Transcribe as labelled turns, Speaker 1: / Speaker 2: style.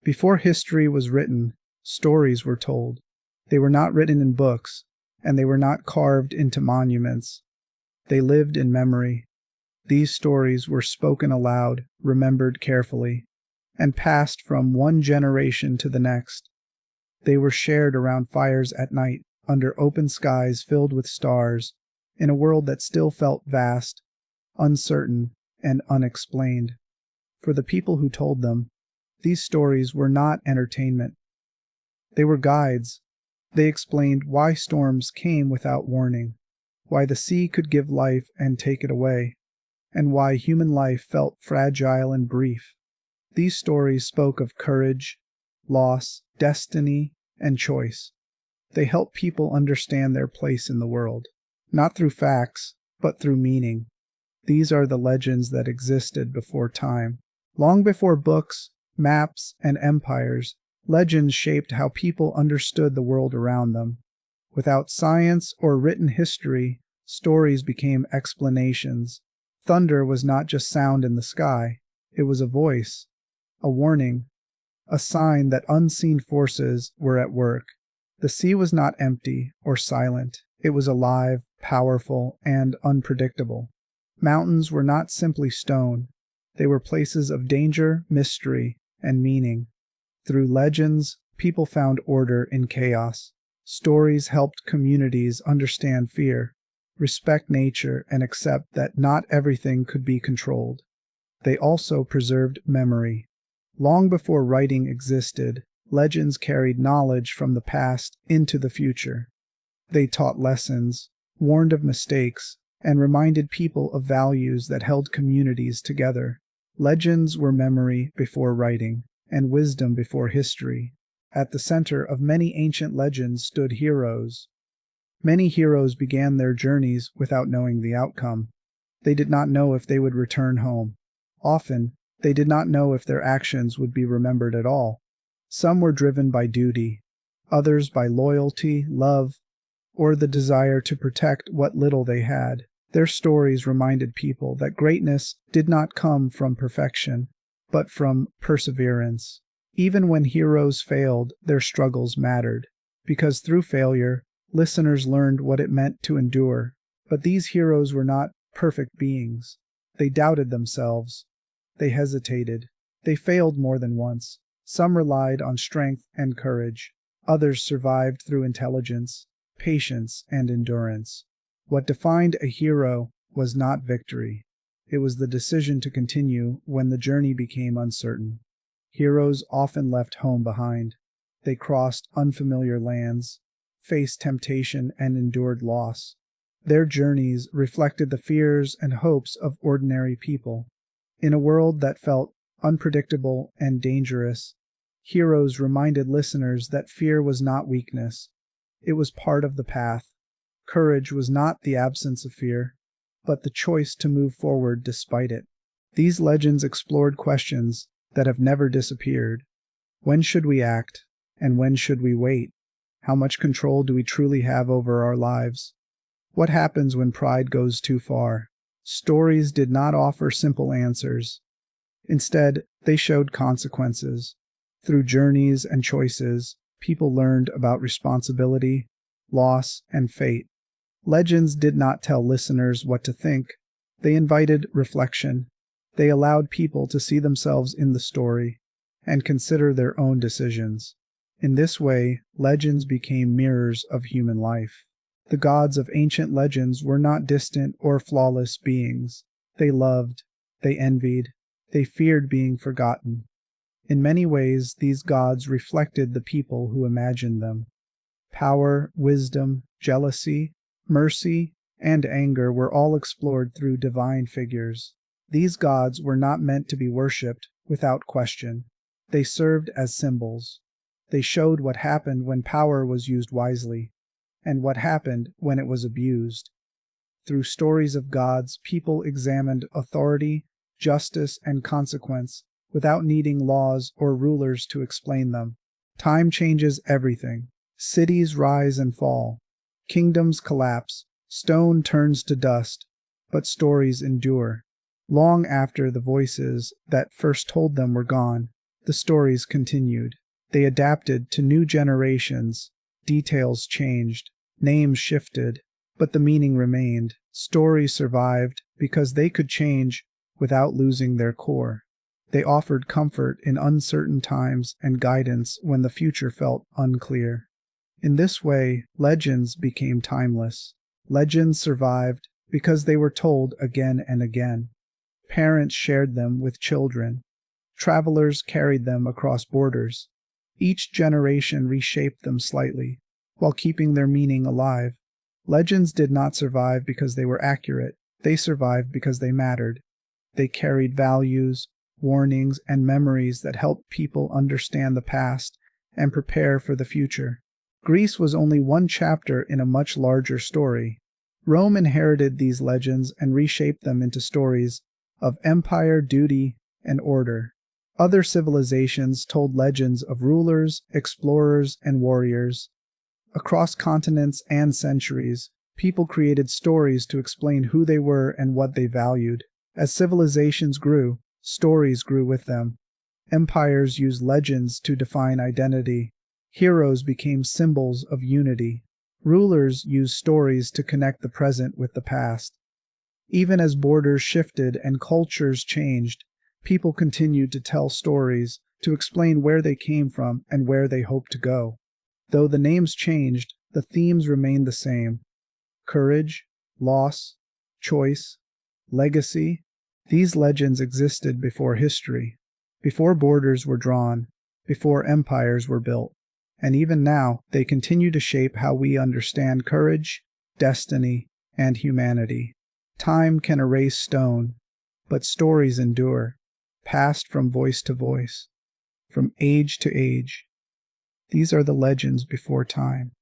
Speaker 1: Before history was written, stories were told. They were not written in books, and they were not carved into monuments. They lived in memory. These stories were spoken aloud, remembered carefully, and passed from one generation to the next. They were shared around fires at night, under open skies filled with stars, in a world that still felt vast, uncertain, and unexplained. For the people who told them, these stories were not entertainment. They were guides. They explained why storms came without warning, why the sea could give life and take it away, and why human life felt fragile and brief. These stories spoke of courage, loss, destiny, and choice. They helped people understand their place in the world, not through facts, but through meaning. These are the legends that existed before time. Long before books, maps, and empires, legends shaped how people understood the world around them. Without science or written history, stories became explanations. Thunder was not just sound in the sky, it was a voice, a warning, a sign that unseen forces were at work. The sea was not empty or silent, it was alive, powerful, and unpredictable. Mountains were not simply stone, they were places of danger, mystery, and meaning. Through legends, people found order in chaos. Stories helped communities understand fear, respect nature, and accept that not everything could be controlled. They also preserved memory. Long before writing existed, legends carried knowledge from the past into the future. They taught lessons, warned of mistakes, and reminded people of values that held communities together. Legends were memory before writing, and wisdom before history. At the center of many ancient legends stood heroes. Many heroes began their journeys without knowing the outcome. They did not know if they would return home. Often, they did not know if their actions would be remembered at all. Some were driven by duty, others by loyalty, love, or the desire to protect what little they had. Their stories reminded people that greatness did not come from perfection, but from perseverance. Even when heroes failed, their struggles mattered, because through failure, listeners learned what it meant to endure. But these heroes were not perfect beings. They doubted themselves. They hesitated. They failed more than once. Some relied on strength and courage. Others survived through intelligence, patience, and endurance. What defined a hero was not victory. It was the decision to continue when the journey became uncertain. Heroes often left home behind. They crossed unfamiliar lands, faced temptation, and endured loss. Their journeys reflected the fears and hopes of ordinary people. In a world that felt unpredictable and dangerous, heroes reminded listeners that fear was not weakness. It was part of the path. Courage was not the absence of fear, but the choice to move forward despite it. These legends explored questions that have never disappeared. When should we act, and when should we wait? How much control do we truly have over our lives? What happens when pride goes too far? Stories did not offer simple answers. Instead, they showed consequences. Through journeys and choices, people learned about responsibility, loss, and fate. Legends did not tell listeners what to think. They invited reflection. They allowed people to see themselves in the story and consider their own decisions. In this way, legends became mirrors of human life. The gods of ancient legends were not distant or flawless beings. They loved, they envied, they feared being forgotten. In many ways, these gods reflected the people who imagined them. Power, wisdom, jealousy, mercy, and anger were all explored through divine figures. These gods were not meant to be worshipped without question. They served as symbols. They showed what happened when power was used wisely, and what happened when it was abused. Through stories of gods, people examined authority, justice, and consequence without needing laws or rulers to explain them. Time changes everything. Cities rise and fall. Kingdoms collapse. Stone turns to dust. But stories endure. Long after the voices that first told them were gone, the stories continued. They adapted to new generations. Details changed, names shifted, but the meaning remained. Stories survived because they could change without losing their core. They offered comfort in uncertain times and guidance when the future felt unclear. In this way, legends became timeless. Legends survived because they were told again and again. Parents shared them with children. Travelers carried them across borders. Each generation reshaped them slightly, while keeping their meaning alive. Legends did not survive because they were accurate. They survived because they mattered. They carried values, warnings, and memories that helped people understand the past and prepare for the future. Greece was only one chapter in a much larger story. Rome inherited these legends and reshaped them into stories of empire, duty, and order. Other civilizations told legends of rulers, explorers, and warriors. Across continents and centuries, people created stories to explain who they were and what they valued. As civilizations grew, stories grew with them. Empires used legends to define identity. Heroes became symbols of unity. Rulers used stories to connect the present with the past. Even as borders shifted and cultures changed, people continued to tell stories to explain where they came from and where they hoped to go. Though the names changed, the themes remained the same. Courage, loss, choice, legacy. These legends existed before history, before borders were drawn, before empires were built. And even now, they continue to shape how we understand courage, destiny, and humanity. Time can erase stone, but stories endure, passed from voice to voice, from age to age. These are the legends before time.